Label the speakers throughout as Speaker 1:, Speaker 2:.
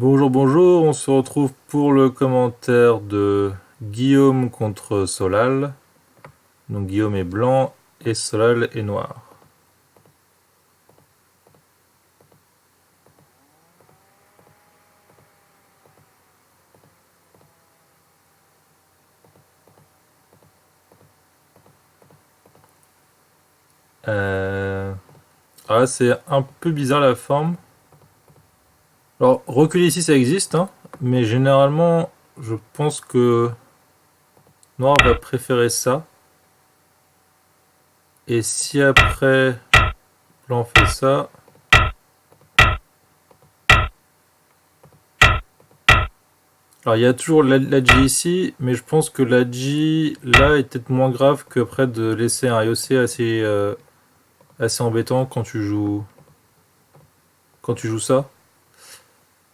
Speaker 1: Bonjour, bonjour, on se retrouve pour le commentaire de Guillaume contre Solal. Donc Guillaume est blanc et Solal est noir. Euh... Ah, c'est un peu bizarre la forme. Alors, reculer ici ça existe, hein, mais généralement je pense que noir va préférer ça. Et si après blanc fait ça, alors il y a toujours la G ici, mais je pense que la G là est peut-être moins grave qu'après de laisser un IOC assez embêtant quand tu joues ça.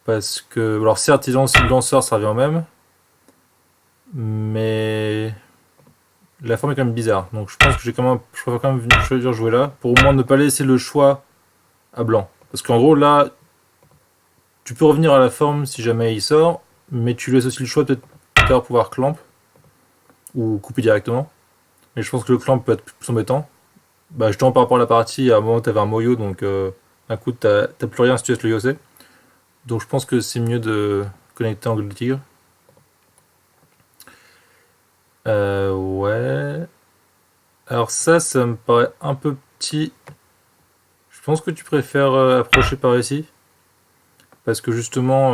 Speaker 1: Parce que, alors certes, si le lanceur ça revient au même, mais la forme est quand même bizarre. Donc je pense que je préfère quand même choisir jouer là pour au moins ne pas laisser le choix à blanc. Parce qu'en gros là, tu peux revenir à la forme si jamais il sort, mais tu laisses aussi le choix de peut-être pouvoir clamp ou couper directement. Mais je pense que le clamp peut être plus embêtant. Bah justement par rapport à la partie, à un moment t'avais un moyo, donc d'un coup t'as plus rien si tu laisses le IOC. Donc je pense que c'est mieux de connecter Angle de Tigre. Ouais. Alors ça me paraît un peu petit. Je pense que tu préfères approcher par ici. Parce que justement,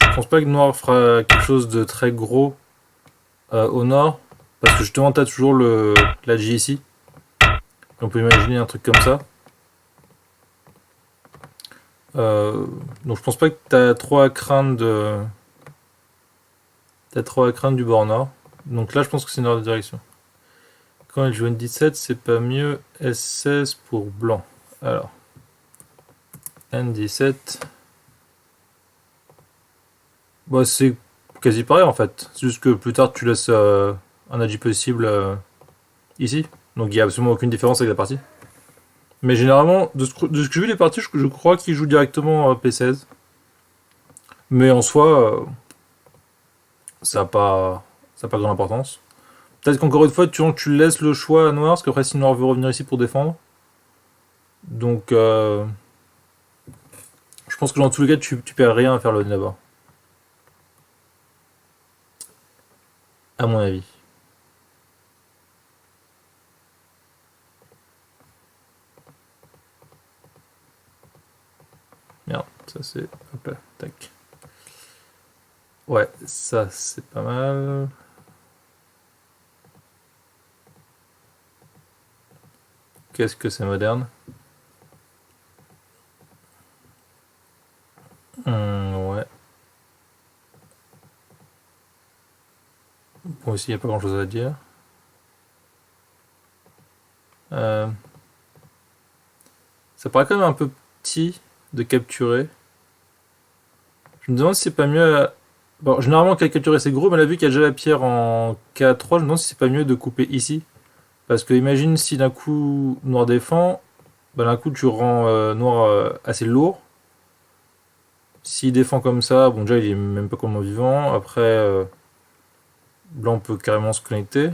Speaker 1: je pense pas que Noir fera quelque chose de très gros au nord. Parce que justement, t'as toujours la J ici. On peut imaginer un truc comme ça. Euh, donc je pense pas que t'as trop à craindre du bord nord. Donc là, je pense que c'est une erreur de direction. Quand il joue N17, c'est pas mieux S16 pour blanc. Alors, N17. Bah, c'est quasi pareil en fait. C'est juste que plus tard, tu laisses un agi possible ici. Donc il n'y a absolument aucune différence avec la partie. Mais généralement, de ce que j'ai vu les parties, je crois qu'il joue directement P16. Mais en soi, ça n'a pas grande importance. Peut-être qu'encore une fois, tu laisses le choix à Noir, parce qu'après, si Noir veut revenir ici pour défendre. Donc, je pense que dans tous les cas, tu perds rien à faire le là-bas. À mon avis. Merde, ça c'est. Hop là, tac. Ouais, ça c'est pas mal. Qu'est-ce que c'est moderne? Ouais. Bon, ici, il n'y a pas grand-chose à dire. Euh, Ça paraît quand même un peu petit de capturer. Je me demande si c'est pas mieux. Bon, généralement, capturer c'est gros, mais là, vu qu'il y a déjà la pierre en K3, je me demande si c'est pas mieux de couper ici. Parce que imagine si d'un coup noir défend, bah, d'un coup tu rends noir assez lourd. S'il défend comme ça, bon, déjà il est même pas comme vivant. Après, blanc peut carrément se connecter.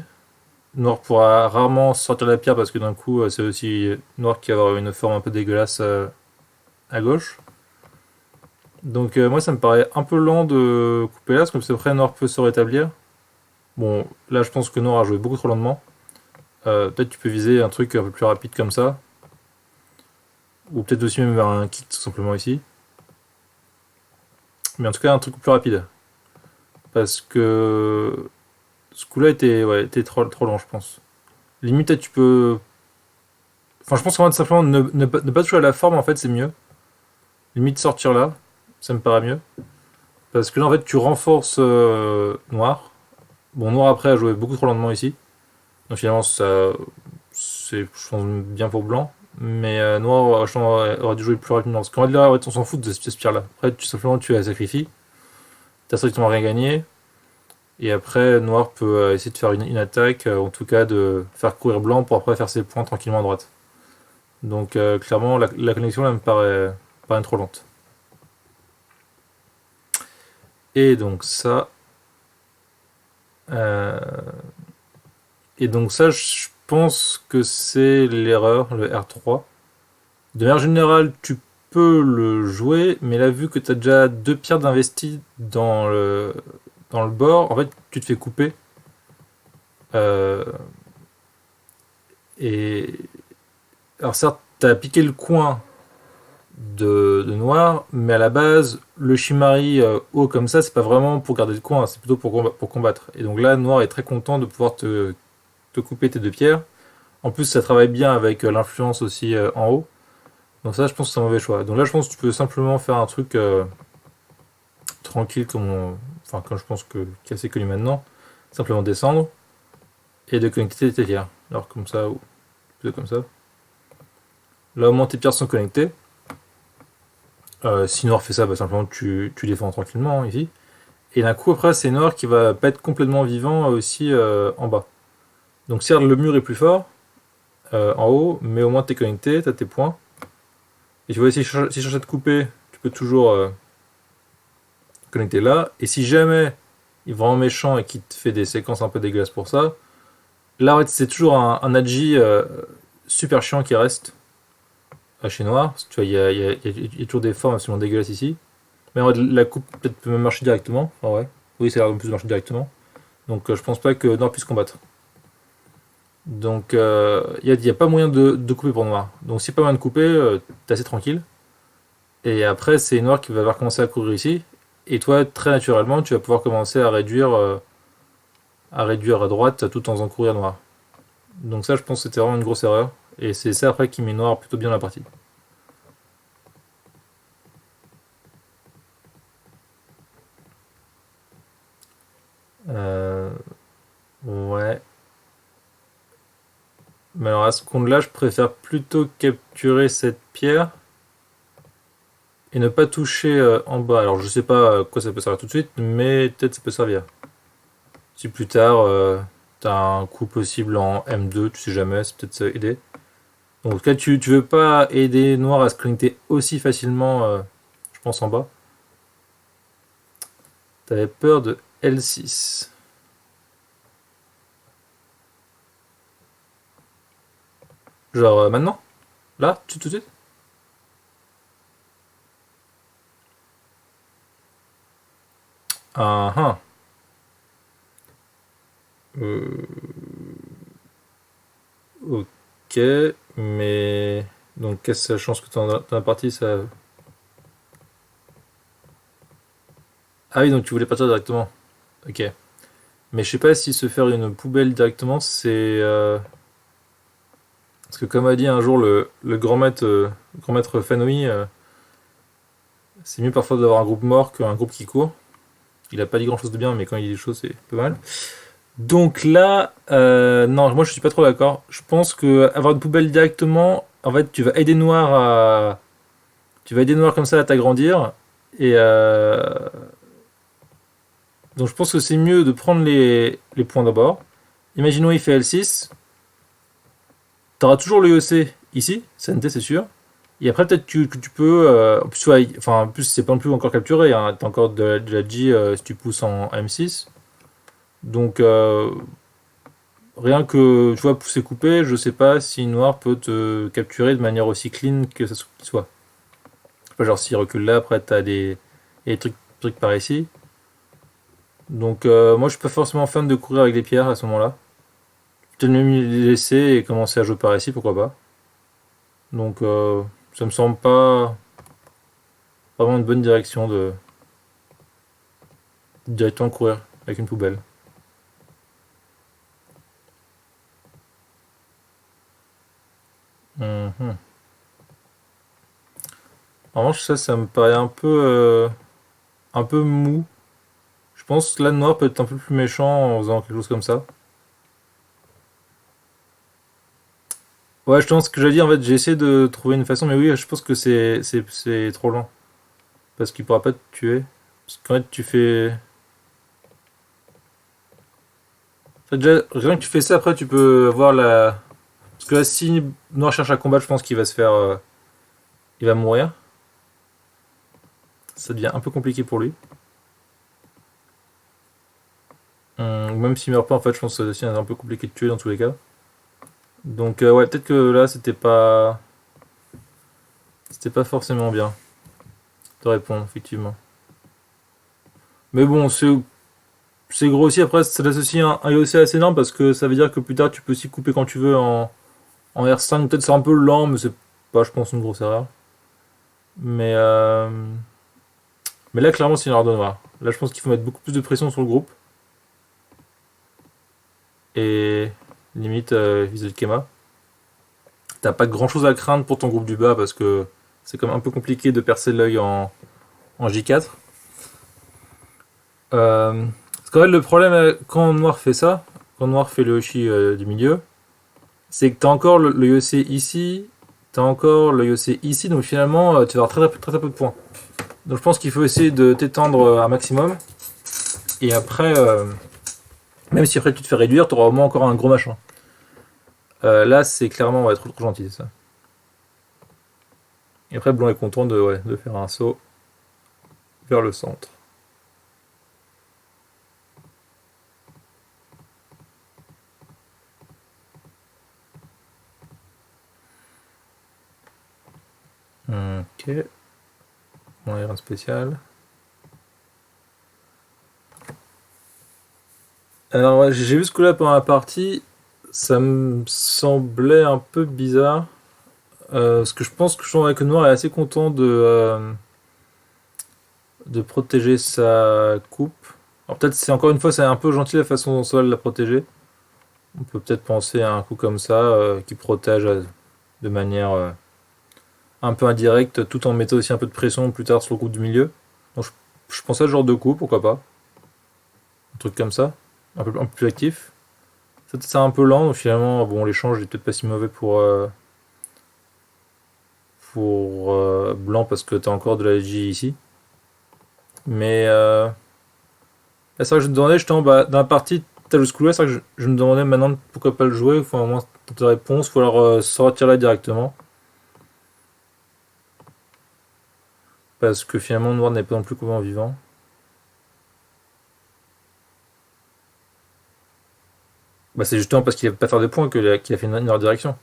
Speaker 1: Noir pourra rarement sortir la pierre parce que d'un coup, c'est aussi noir qui va avoir une forme un peu dégueulasse à gauche. Donc moi ça me paraît un peu lent de couper là, parce que après noir peut se rétablir. Bon, là je pense que noir a joué beaucoup trop lentement. Peut-être tu peux viser un truc un peu plus rapide comme ça. Ou peut-être aussi même vers un kick tout simplement ici. Mais en tout cas un truc plus rapide. Parce que ce coup-là était trop lent je pense. Limite peut-être tu peux. Enfin je pense qu'en fait simplement ne pas toucher à la forme en fait c'est mieux. Limite sortir là, ça me paraît mieux. Parce que là en fait tu renforces noir. Bon noir après a joué beaucoup trop lentement ici. Donc finalement ça c'est je pense bien pour blanc. Mais noir aurait dû jouer plus rapidement. Parce qu'en fait là on s'en fout de cette spire là. Après simplement tu la sacrifies. T'as strictement rien gagné. Et après noir peut essayer de faire une attaque, en tout cas de faire courir blanc pour après faire ses points tranquillement à droite. Donc clairement la connexion là me paraît trop lente. Et donc ça... euh, et donc ça, je pense que c'est l'erreur, le R3. De manière générale, tu peux le jouer, mais là, vu que tu as déjà deux pierres d'investi dans le bord, en fait, tu te fais couper. Euh, et alors certes, tu as piqué le coin de noir, mais à la base, le Shimari haut comme ça, c'est pas vraiment pour garder le coin, c'est plutôt pour combattre. Et donc là, noir est très content de pouvoir te couper tes deux pierres. En plus, ça travaille bien avec l'influence aussi en haut. Donc ça, je pense que c'est un mauvais choix. Donc là, je pense que tu peux simplement faire un truc tranquille, enfin, comme je pense que qui est assez connu maintenant. Simplement descendre et de connecter tes pierres. Alors comme ça, ou plutôt comme ça. Là, au moins, tes pierres sont connectées. Si Noir fait ça, bah, simplement tu défends tranquillement ici. Et d'un coup, après, c'est Noir qui va pas être complètement vivant aussi en bas. Donc certes, le mur est plus fort en haut, mais au moins t'es connecté, t'as tes points. Et tu vois, si je cherche à te couper, tu peux toujours connecter là. Et si jamais il est vraiment méchant et qu'il te fait des séquences un peu dégueulasses pour ça, là, en fait, c'est toujours un Agi super chiant qui reste chez Noir. Parce que tu vois, il y a toujours des formes absolument dégueulasses ici. Mais en fait, la coupe peut-être peut même marcher directement. Ah ouais. Oui, ça a l'air de plus marcher directement. Donc je pense pas que Noir puisse combattre. Donc y a pas moyen de couper pour Noir. Donc si pas moyen de couper, t'es assez tranquille. Et après, c'est Noir qui va avoir commencé à courir ici. Et toi, très naturellement, tu vas pouvoir commencer à réduire à droite tout en faisant courir Noir. Donc ça, je pense que c'était vraiment une grosse erreur. Et c'est ça après qui met Noir plutôt bien dans la partie. Euh, ouais. Mais alors à ce compte-là, je préfère plutôt capturer cette pierre et ne pas toucher en bas. Alors je sais pas à quoi ça peut servir tout de suite, mais peut-être ça peut servir. Si plus tard t'as un coup possible en M2, tu sais jamais, c'est peut-être ça aider. Donc en tout cas, tu veux pas aider Noir à se connecter aussi facilement, je pense en bas. T'avais peur de L6. Genre maintenant? Là? Tout de suite? Ah ah. Euh, ok, mais... Donc qu'est-ce que la chance que dans la partie ça... Ah oui, donc tu voulais partir directement. Ok. Mais je sais pas si se faire une poubelle directement, c'est... Parce que comme a dit un jour grand maître Fanoï, c'est mieux parfois d'avoir un groupe mort qu'un groupe qui court. Il a pas dit grand chose de bien, mais quand il dit des choses, c'est pas mal. Donc là, non, moi je suis pas trop d'accord. Je pense que avoir une poubelle directement, en fait, tu vas aider Noir comme ça à t'agrandir. Et donc je pense que c'est mieux de prendre les points d'abord. Imaginons il fait L6, t'auras toujours le EC ici, CNT c'est sûr. Et après peut-être que tu peux, en plus, ouais, enfin en plus c'est pas non plus encore capturé, hein, t'as encore de la G si tu pousses en M6. Donc rien que tu vois pousser couper, je sais pas si Noir peut te capturer de manière aussi clean que ça soit. Je sais pas, genre s'il recule là, après t'as des trucs par ici. Donc moi je suis pas forcément fan de courir avec des pierres à ce moment-là. Peut-être même les laisser et commencer à jouer par ici, pourquoi pas. Donc ça me semble pas vraiment une bonne direction de directement courir avec une poubelle. Mhm. En revanche, ça me paraît un peu mou. Je pense que là, Noir peut être un peu plus méchant en faisant quelque chose comme ça. Ouais, je pense que j'allais dire, en fait, j'ai essayé de trouver une façon, mais oui, je pense que c'est trop lent. Parce qu'il pourra pas te tuer. Parce qu'en fait, tu fais. En fait, déjà, rien que tu fais ça, après, tu peux voir la. Parce que là, si Noir cherche à combattre, je pense qu'il va se faire. Il va mourir. Ça devient un peu compliqué pour lui. Donc même s'il meurt pas, en fait, je pense que c'est aussi un peu compliqué de tuer dans tous les cas. Donc ouais, peut-être que là, c'était pas forcément bien de répondre, effectivement. Mais bon, c'est gros aussi. Après, ça laisse aussi un IOC assez énorme parce que ça veut dire que plus tard, tu peux aussi couper quand tu veux en R5. Peut-être c'est un peu lent, mais c'est pas, je pense, une grosse erreur. Mais, euh, mais là, clairement, c'est une erreur de noir. Là, je pense qu'il faut mettre beaucoup plus de pression sur le groupe. Et limite, viser le Kema. T'as pas grand chose à craindre pour ton groupe du bas parce que c'est comme un peu compliqué de percer l'œil en J4. Parce qu'en fait, le problème quand Noir fait ça, quand Noir fait le Yoshi du milieu, c'est que t'as encore le Yoshi ici, t'as encore le Yoshi ici, donc finalement, tu vas avoir très peu de points. Donc je pense qu'il faut essayer de t'étendre un maximum. Et après, même si après tu te fais réduire, t'auras au moins encore un gros machin. Là, c'est clairement ouais, trop gentil, ça. Et après, Blanc est content ouais, de faire un saut vers le centre. Ok. Bon, rien de spécial. Alors, ouais, j'ai vu ce coup-là pendant la partie. Ça me semblait un peu bizarre. Parce que je pense que que Noir est assez content de protéger sa coupe. Alors, peut-être, c'est encore une fois, c'est un peu gentil la façon dont Sol l'a protégé. On peut peut-être penser à un coup comme ça, qui protège de manière un peu indirecte, tout en mettant aussi un peu de pression plus tard sur le coup du milieu. Donc je pense à ce genre de coup, pourquoi pas. Un truc comme ça, un peu plus actif. C'est un peu lent, donc finalement, bon, l'échange est peut-être pas si mauvais pour blanc parce que t'as encore de la J ici. Mais là, c'est vrai que je me demandais justement, bah, dans la partie, t'as le coup-là, c'est vrai que je me demandais maintenant pourquoi pas le jouer, il faut au moins tenter de réponse, faut alors sortir là directement. Parce que finalement, Noir n'est pas non plus complètement vivant. Bah, c'est justement parce qu'il ne va pas faire de points qu'il a fait une erreur de direction.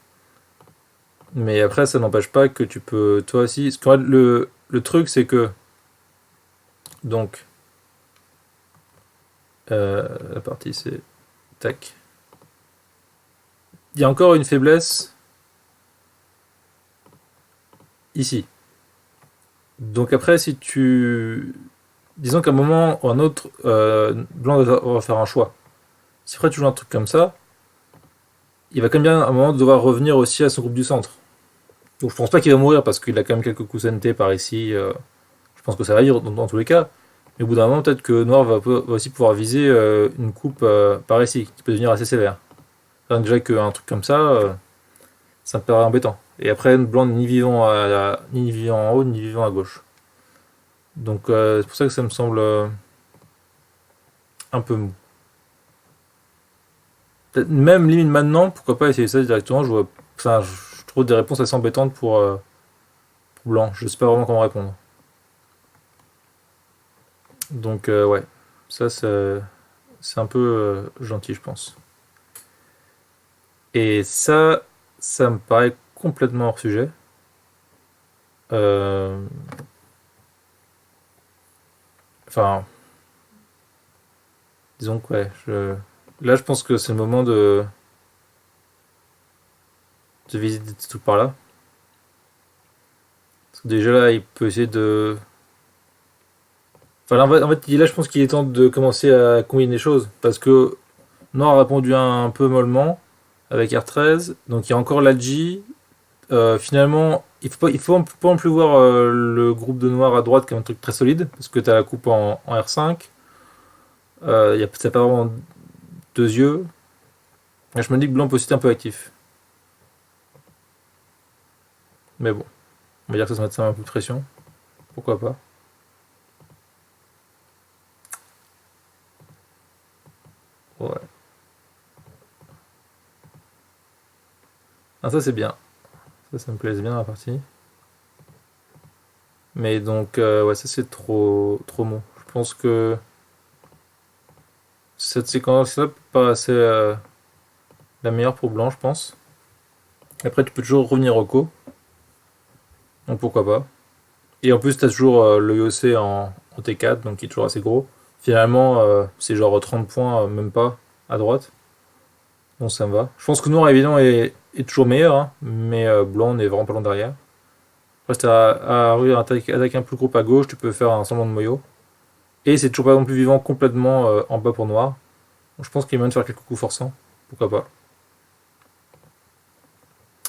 Speaker 1: Mais après, ça n'empêche pas que tu peux, toi aussi. Parce que le truc, c'est que. Donc, la partie, c'est. Tac. Il y a encore une faiblesse ici. Donc après, si tu. Disons qu'à un moment ou un autre, Blanc va faire un choix. Si après tu joues un truc comme ça, il va quand même bien à un moment devoir revenir aussi à son groupe du centre. Donc je pense pas qu'il va mourir parce qu'il a quand même quelques coups NT par ici. Je pense que ça va vivre dans tous les cas. Mais au bout d'un moment, peut-être que Noir va aussi pouvoir viser une coupe par ici, qui peut devenir assez sévère. Enfin, déjà qu'un truc comme ça me paraît embêtant. Et après, Blanc ni vivant en haut, ni vivant à gauche. Donc c'est pour ça que ça me semble un peu mou. Même limite maintenant, pourquoi pas essayer ça directement. Enfin, je trouve des réponses assez embêtantes pour Blanc. Je sais pas vraiment comment répondre. Donc ouais, ça c'est un peu gentil, je pense. Et ça me paraît complètement hors sujet. Euh, Enfin, disons que ouais, là je pense que c'est le moment de visiter tout par là. Parce que déjà là, il peut essayer de. Enfin, là, je pense qu'il est temps de commencer à combiner les choses. Parce que Noir a répondu un peu mollement avec R13. Donc il y a encore la G. Finalement, il faut pas non plus voir le groupe de Noir à droite comme un truc très solide. Parce que tu as la coupe en R5. Ça pas vraiment deux yeux. Là, je me dis que Blanc peut aussi être un peu actif. Mais bon, on va dire que ça va mettre ça un peu de pression. Pourquoi pas. Ouais. Ah, ça c'est bien. Ça me plaise bien dans la partie. Mais donc, ouais, ça c'est trop mou. Je pense que cette séquence-là peut paraître la meilleure pour blanc, je pense. Après, tu peux toujours revenir au co, donc pourquoi pas. Et en plus, tu as toujours le IOC en T4, donc qui est toujours assez gros. Finalement, c'est genre 30 points, même pas, à droite. Donc ça me va. Je pense que noir, évidemment, est toujours meilleur, hein, mais blanc n'est vraiment pas loin derrière. Après, si t'as à attaquer un peu le groupe à gauche, tu peux faire un semblant de moyo. Et c'est toujours pas non plus vivant complètement en bas pour noir. Donc je pense qu'il y a moyen de faire quelques coups forçants. Pourquoi pas.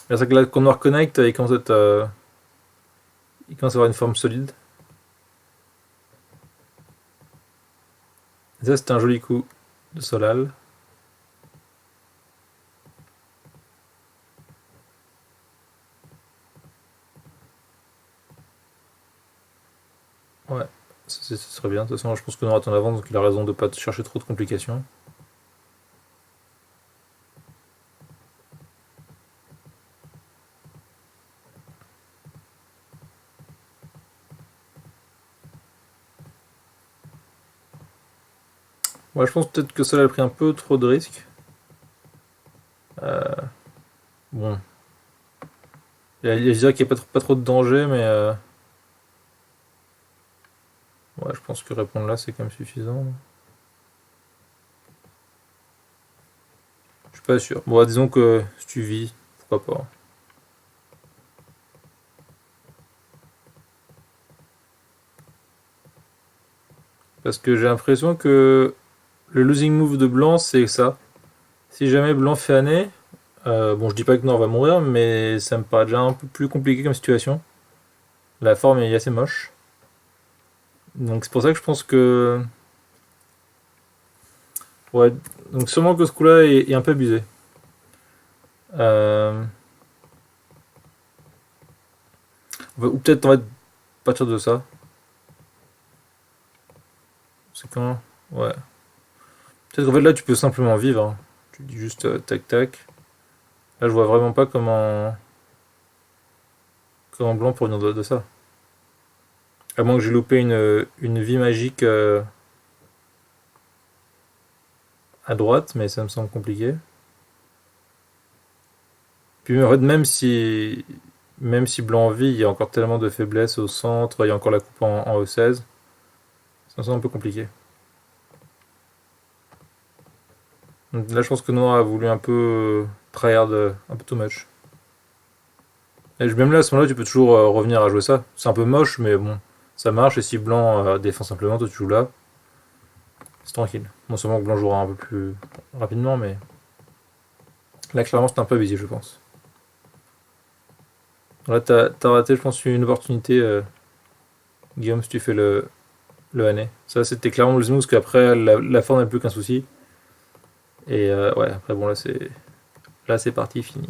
Speaker 1: C'est vrai que là, quand noir connect, il commence à avoir une forme solide. Et ça, c'était un joli coup de Solal. Ouais, ça serait bien. De toute façon, je pense que Noir est en avance, donc il a raison de pas chercher trop de complications. Ouais, je pense peut-être que Solal a pris un peu trop de risques. Euh, bon, je dirais qu'il n'y a pas trop de danger, mais ouais, je pense que répondre là, c'est quand même suffisant. Je suis pas sûr. Bon, disons que si tu vis, pourquoi pas. Parce que j'ai l'impression que le losing move de blanc, c'est ça. Si jamais blanc fait année, bon, je dis pas que noir va mourir, mais ça me paraît déjà un peu plus compliqué comme situation. La forme est assez moche. Donc c'est pour ça que je pense que. Ouais, donc sûrement que ce coup-là est un peu abusé. Euh, ou peut-être on va partir de ça. C'est quand. Ouais. Peut-être qu'en fait là tu peux simplement vivre, hein. Tu dis juste tac tac. Là je vois vraiment pas comment blanc pour venir de ça. À moins que j'ai loupé une vie magique à droite, mais ça me semble compliqué. Puis en fait, même si blanc vit, il y a encore tellement de faiblesses au centre, il y a encore la coupe en E16. Ça me semble un peu compliqué. Donc là, je pense que Noir a voulu un peu tryhard, un peu too much. Et même là, à ce moment-là, tu peux toujours revenir à jouer ça. C'est un peu moche, mais bon, ça marche. Et si blanc défend simplement, toi tu joues là, c'est tranquille. Non seulement que blanc jouera un peu plus rapidement, mais là, clairement, c'est un peu abusé, je pense. Là, t'as raté, je pense, une opportunité, Guillaume, si tu fais le année. Ça, c'était clairement le smooth, parce qu'après, la forme n'est plus qu'un souci. Et ouais, après, bon, là, c'est parti, fini.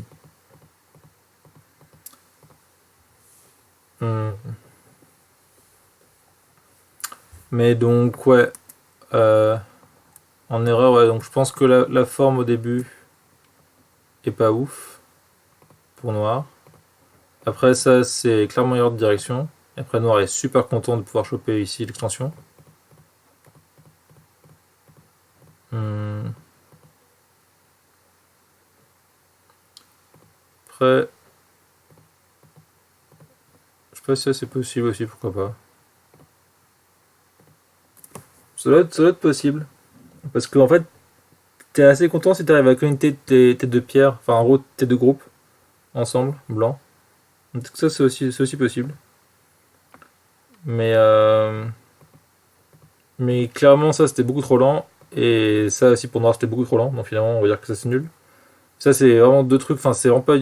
Speaker 1: Hmm. Mais donc, ouais, euh, en erreur, ouais, donc je pense que la forme au début est pas ouf pour Noir. Après, ça, c'est clairement une erreur de direction. Et après, Noir est super content de pouvoir choper ici l'extension. Hmm. Après, je sais pas si ça c'est possible aussi, pourquoi pas. Ça doit être possible. Parce qu'en fait, t'es assez content si t'arrives à connecter tes deux pierres, enfin en gros tes deux groupes ensemble, blanc. Donc ça c'est aussi possible. Mais, mais clairement ça c'était beaucoup trop lent. Et ça aussi pour noir c'était beaucoup trop lent. Donc finalement on va dire que ça c'est nul. Ça c'est vraiment deux trucs, enfin c'est vraiment pas,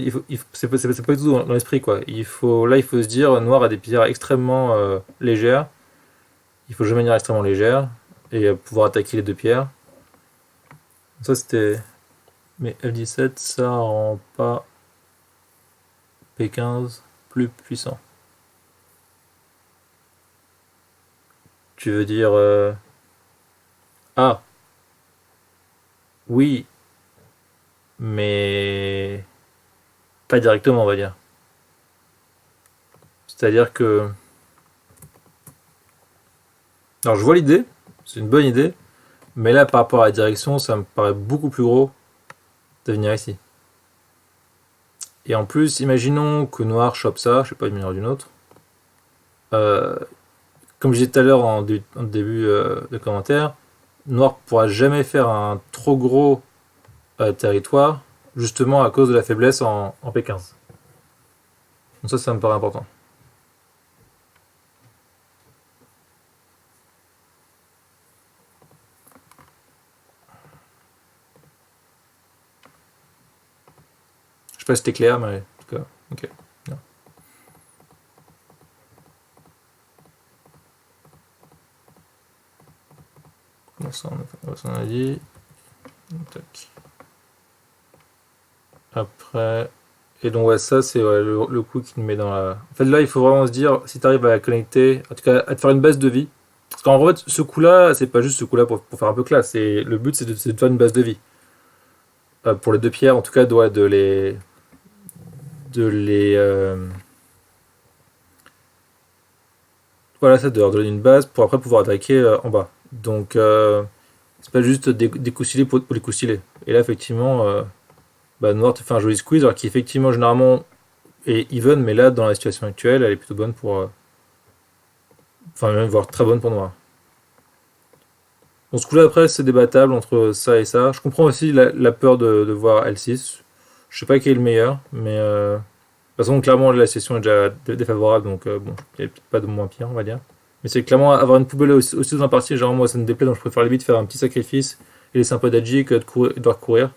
Speaker 1: c'est pas du tout dans l'esprit quoi. Là il faut se dire noir a des pierres extrêmement légères. Il faut jouer de manière extrêmement légère et pouvoir attaquer les deux pierres. Ça c'était. Mais F17 ça rend pas P15 plus puissant. Tu veux dire ah oui, mais pas directement on va dire. C'est-à-dire que alors je vois l'idée, c'est une bonne idée, Mais là, par rapport à la direction, ça me paraît beaucoup plus gros de venir ici. Et en plus, imaginons que noir chope ça, je sais pas d'une manière ou d'une autre. Euh, Comme je disais tout à l'heure en début de commentaire, noir pourra jamais faire un trop gros territoire, justement à cause de la faiblesse en P15. Donc ça me paraît important. Je sais pas si c'était clair, mais en tout cas, ok. Bien. Bon, ça on a dit. Tac. Après. Et donc ouais, ça c'est ouais, le coup qui nous met dans la. En fait là, il faut vraiment se dire, si tu arrives à connecter, en tout cas à te faire une base de vie. Parce qu'en fait, ce coup-là, c'est pas juste ce coup-là pour faire un peu classe. Le but, c'est de faire une base de vie. Pour les deux pierres, en tout cas, doit de les voilà, ça de leur donner une base pour après pouvoir attaquer en bas. Donc c'est pas juste des coups stylés pour les coups stylés. Et là, effectivement, bah, Noir te fait un joli squeeze, alors qui effectivement généralement est even, mais là, dans la situation actuelle, elle est plutôt bonne pour. Enfin, même voire très bonne pour Noir. Bon, ce coup-là, après, c'est débattable entre ça et ça. Je comprends aussi la peur de voir L6. Je sais pas qui est le meilleur, mais de toute façon, clairement, la session est déjà défavorable, donc bon, il n'y a peut-être pas de moins pire, on va dire. Mais c'est clairement avoir une poubelle aussi dans la partie, genre moi ça me déplaît, donc je préfère limite faire un petit sacrifice et laisser un peu d'agi que de devoir courir.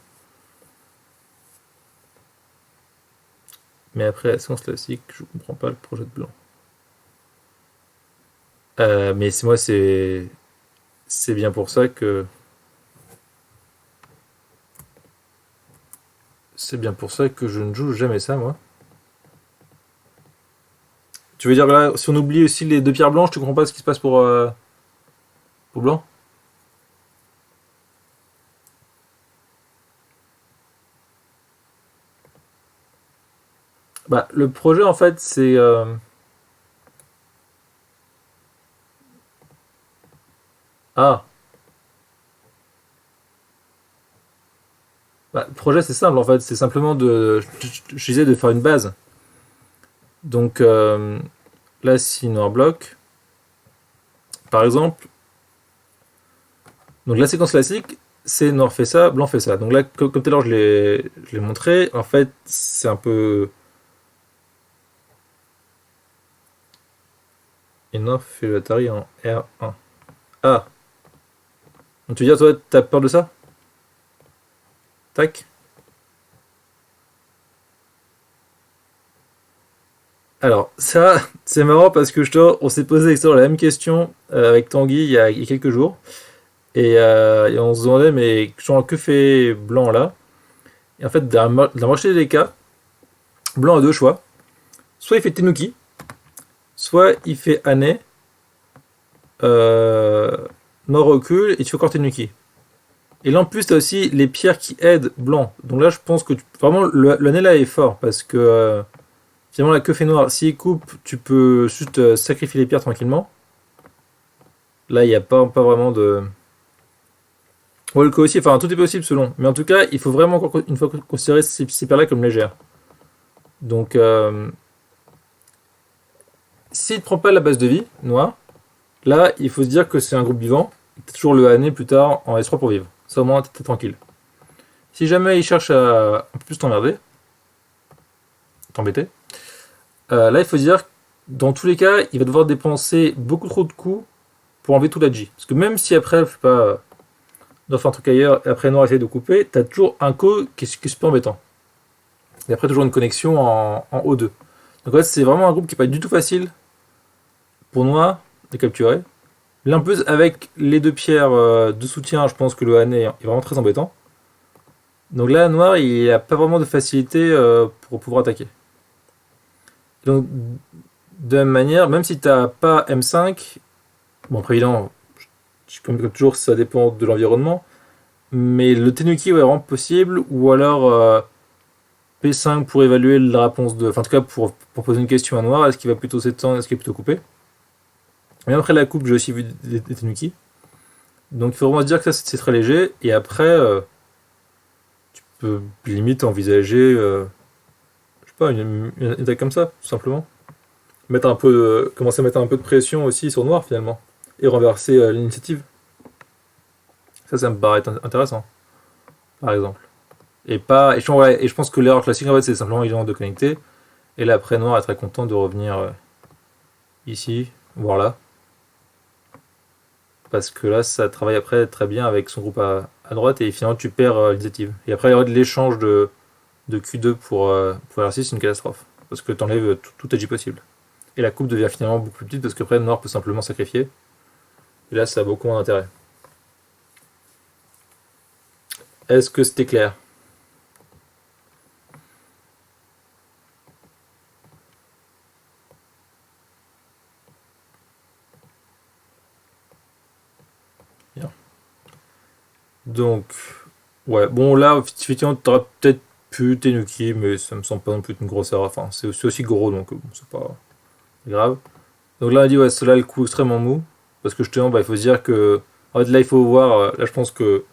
Speaker 1: Mais après, la séance classique, je comprends pas le projet de blanc. Mais c'est moi, c'est bien pour ça que c'est bien pour ça que je ne joue jamais ça, moi. Tu veux dire là, si on oublie aussi les deux pierres blanches, tu comprends pas ce qui se passe pour blanc? Bah, le projet en fait, c'est ah, bah, le projet c'est simple en fait, c'est simplement je disais de faire une base. Donc là, si noir bloque, par exemple, donc la séquence classique, c'est noir fait ça, blanc fait ça. Donc là, comme tout à l'heure je l'ai montré, en fait, c'est un peu. Et noir fait le Atari en R1. Ah, donc tu veux dire, toi, t'as peur de ça? Tac. Alors, ça, c'est marrant parce que on s'est posé la même question avec Tanguy il y a quelques jours. Et on se demandait, mais que fait blanc là? Et en fait, dans la moitié des cas, blanc a deux choix. Soit il fait Tenuki, soit il fait Anne, euh, Nord recule et tu fais encore Tenuki. Et là en plus, tu as aussi les pierres qui aident blanc. Donc là, je pense que vraiment le Anne là est fort parce que finalement, la queue fait noir. S'il coupe, tu peux juste sacrifier les pierres tranquillement. Là, il n'y a pas vraiment de. Ouais, le coup aussi, enfin, tout est possible selon. Mais en tout cas, il faut vraiment encore une fois considérer ces pierres-là comme légères. Donc, s'il ne prend pas la base de vie, noir, là, il faut se dire que c'est un groupe vivant. T'as toujours le année plus tard en S3 pour vivre. Ça, au moins, t'es tranquille. Si jamais il cherche à un peu plus t'emmerder, t'embêter, là, il faut se dire que dans tous les cas, il va devoir dépenser beaucoup trop de coups pour enlever tout la G. Parce que même si après, je sais pas, doit faire un truc ailleurs et après noir essaie de couper, t'as toujours un co qui est super embêtant. Et après, toujours une connexion en O2. Donc, en fait, c'est vraiment un groupe qui n'est pas du tout facile pour noir de capturer. Là, en plus, avec les deux pierres de soutien, je pense que le Hané est vraiment très embêtant. Donc là, noir, il n'y a pas vraiment de facilité pour pouvoir attaquer. Donc, de la même manière, même si tu n'as pas M5, bon, après, évidemment, comme toujours, ça dépend de l'environnement, mais le Tenuki est vraiment possible, ou alors P5 pour évaluer la réponse de. Enfin, en tout cas, pour poser une question à noir, est-ce qu'il va plutôt s'étendre, est-ce qu'il va plutôt couper. Mais après la coupe, j'ai aussi vu des Tenuki. Donc il faut vraiment se dire que ça c'est très léger. Et après, tu peux limite envisager, je sais pas, une attaque comme ça, tout simplement. Mettre un peu, commencer à mettre un peu de pression aussi sur noir finalement. Et renverser l'initiative. Ça me paraît intéressant, par exemple. Et je pense que l'erreur classique, en fait, c'est simplement évidemment de connecter. Et là, après, noir est très content de revenir ici, voire là. Parce que là, ça travaille après très bien avec son groupe à droite et finalement, tu perds l'initiative. Et après, il y aurait de l'échange de Q2 pour R6, c'est une catastrophe. Parce que tu enlèves tout edge possible. Et la coupe devient finalement beaucoup plus petite parce que après, noir peut simplement sacrifier. Et là, ça a beaucoup moins d'intérêt. Est-ce que c'était clair? Bien. Donc, ouais, bon là, effectivement, tu aurais peut-être pu t'énuquer, mais ça me semble pas non plus une grosse erreur. Enfin, c'est aussi gros, donc bon, c'est pas grave. Donc là, on a dit, ouais, cela le coup extrêmement mou. Parce que justement, bah, il faut se dire que. En fait, là, il faut voir. Là, je pense que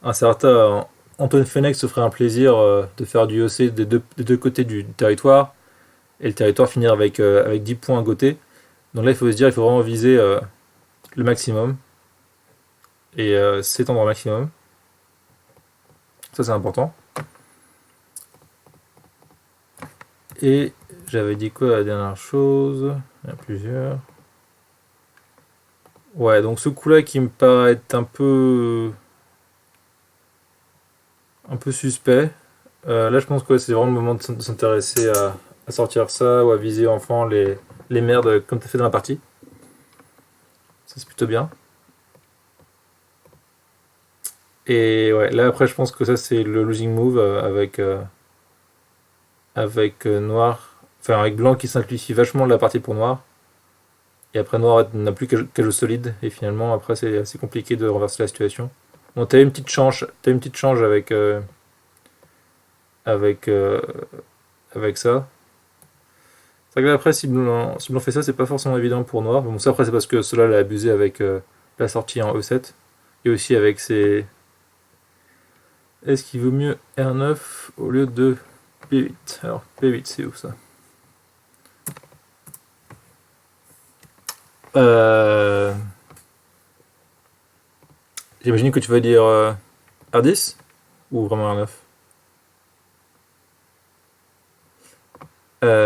Speaker 1: un certain Antoine Fenech se ferait un plaisir de faire du OC des deux côtés du territoire. Et le territoire finir avec 10 points à côté. Donc là, il faut se dire, il faut vraiment viser le maximum. Et s'étendre au maximum. Ça, c'est important. Et j'avais dit quoi la dernière chose? Il y en a plusieurs. Ouais, donc ce coup-là qui me paraît être un peu suspect. Là, je pense que ouais, c'est vraiment le moment de s'intéresser à sortir ça ou à viser enfin les merdes comme tu as fait dans la partie. Ça, c'est plutôt bien. Et ouais, là, après, je pense que ça, c'est le losing move avec noir. Enfin, avec blanc qui simplifie vachement la partie pour noir. Et après, noir n'a plus qu'à jeu solide. Et finalement, après, c'est assez compliqué de renverser la situation. Bon, t'as une petite change avec, euh, avec ça. C'est vrai que après, si blanc fait ça, c'est pas forcément évident pour noir. Bon, ça, après, c'est parce que cela l'a abusé avec la sortie en E7. Et aussi avec ses. Est-ce qu'il vaut mieux R9 au lieu de P8? Alors, P8, c'est où ça? euh... J'imagine que tu vas dire R10 ou vraiment R9?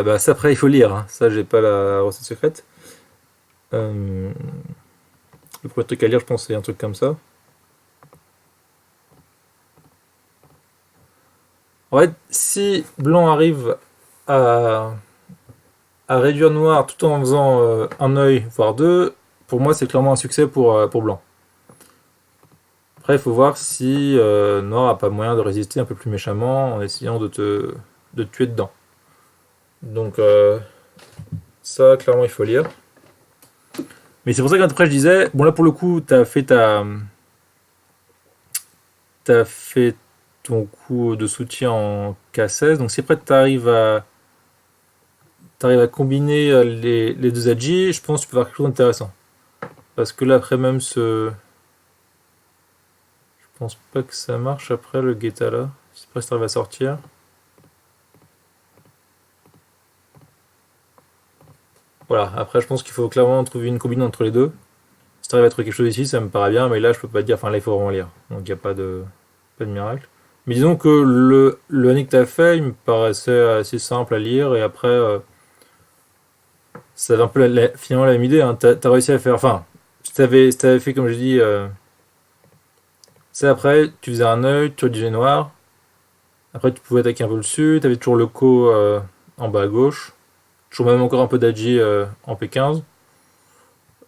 Speaker 1: Bah, ça, après, il faut lire, hein. Ça, j'ai pas la recette secrète. Euh, Le premier truc à lire, je pense, c'est un truc comme ça. En fait, si blanc arrive à, à réduire noir tout en faisant un œil, voire deux, pour moi, c'est clairement un succès pour blanc. Après, il faut voir si noir a pas moyen de résister un peu plus méchamment en essayant de te tuer dedans. Donc, ça, clairement, il faut lire. Mais c'est pour ça qu'après, je disais, bon, là, pour le coup, t'as fait ton coup de soutien en K16. Donc, si après, t'arrives à combiner les deux agi, je pense que tu peux avoir quelque chose d'intéressant. Parce que là, après, même je pense pas que ça marche après le Guetta là. Si après, ça arrive à sortir. Voilà, après, je pense qu'il faut clairement trouver une combine entre les deux. Si tu arrives à trouver quelque chose ici, ça me paraît bien, mais là, je peux pas te dire. Enfin, là, il faut vraiment lire. Donc, il n'y a pas de miracle. Mais disons que le année que tu as fait, il me paraissait assez simple à lire, et après, ça avait un peu finalement la même idée. Hein. T'as réussi à faire. Enfin, si t'avais fait, comme je dis, c'est après, tu faisais un œil, tu rédigeais noir. Après, tu pouvais attaquer un peu le sud, tu avais toujours le co en bas à gauche. Toujours même encore un peu d'Agi en P15.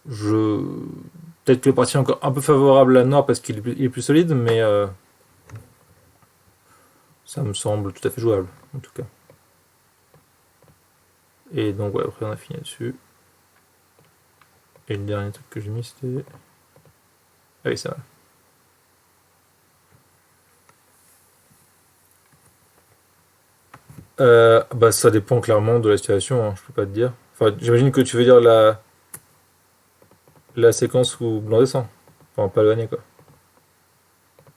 Speaker 1: Je... Peut-être que le parti est encore un peu favorable à Nord parce qu'il est plus solide, mais ça me semble tout à fait jouable, en tout cas. Et donc, ouais, après, on a fini là-dessus. Et le dernier truc que j'ai mis, c'était. Ah oui, ça va. Bah, ça dépend clairement de la situation, hein, je peux pas te dire. Enfin, j'imagine que tu veux dire la séquence où blanc descend. Enfin, pas le gagner, quoi.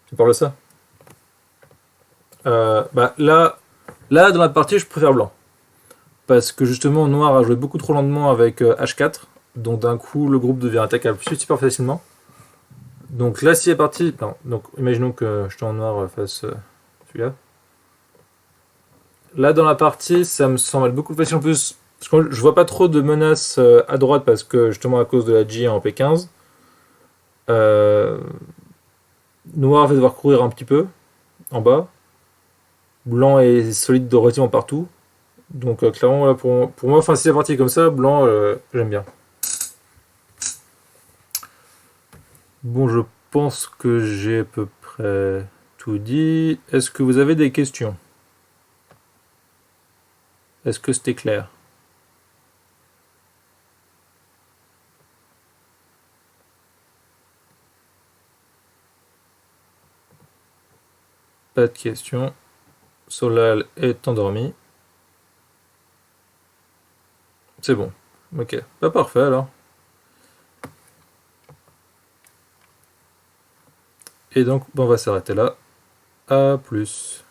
Speaker 1: Tu parles de ça? Bah là, dans la partie, je préfère blanc. Parce que justement, noir a joué beaucoup trop lentement avec H4. Donc d'un coup, le groupe devient attaquable super facilement. Donc là, si est parti, non, donc imaginons que je suis en noir face celui-là. Là, dans la partie, ça me semble beaucoup plus facile en plus. Parce que je vois pas trop de menaces à droite parce que justement à cause de la J en P15. Euh, Noir va devoir courir un petit peu en bas. Blanc est solide de relativement partout. Donc clairement, voilà, pour moi, enfin, si la partie est comme ça, blanc, j'aime bien. Bon, je pense que j'ai à peu près tout dit. Est-ce que vous avez des questions? Est-ce que c'était clair? Pas de questions. Solal est endormi. C'est bon. Ok. Pas parfait alors. Et donc, bon, on va s'arrêter là. À plus.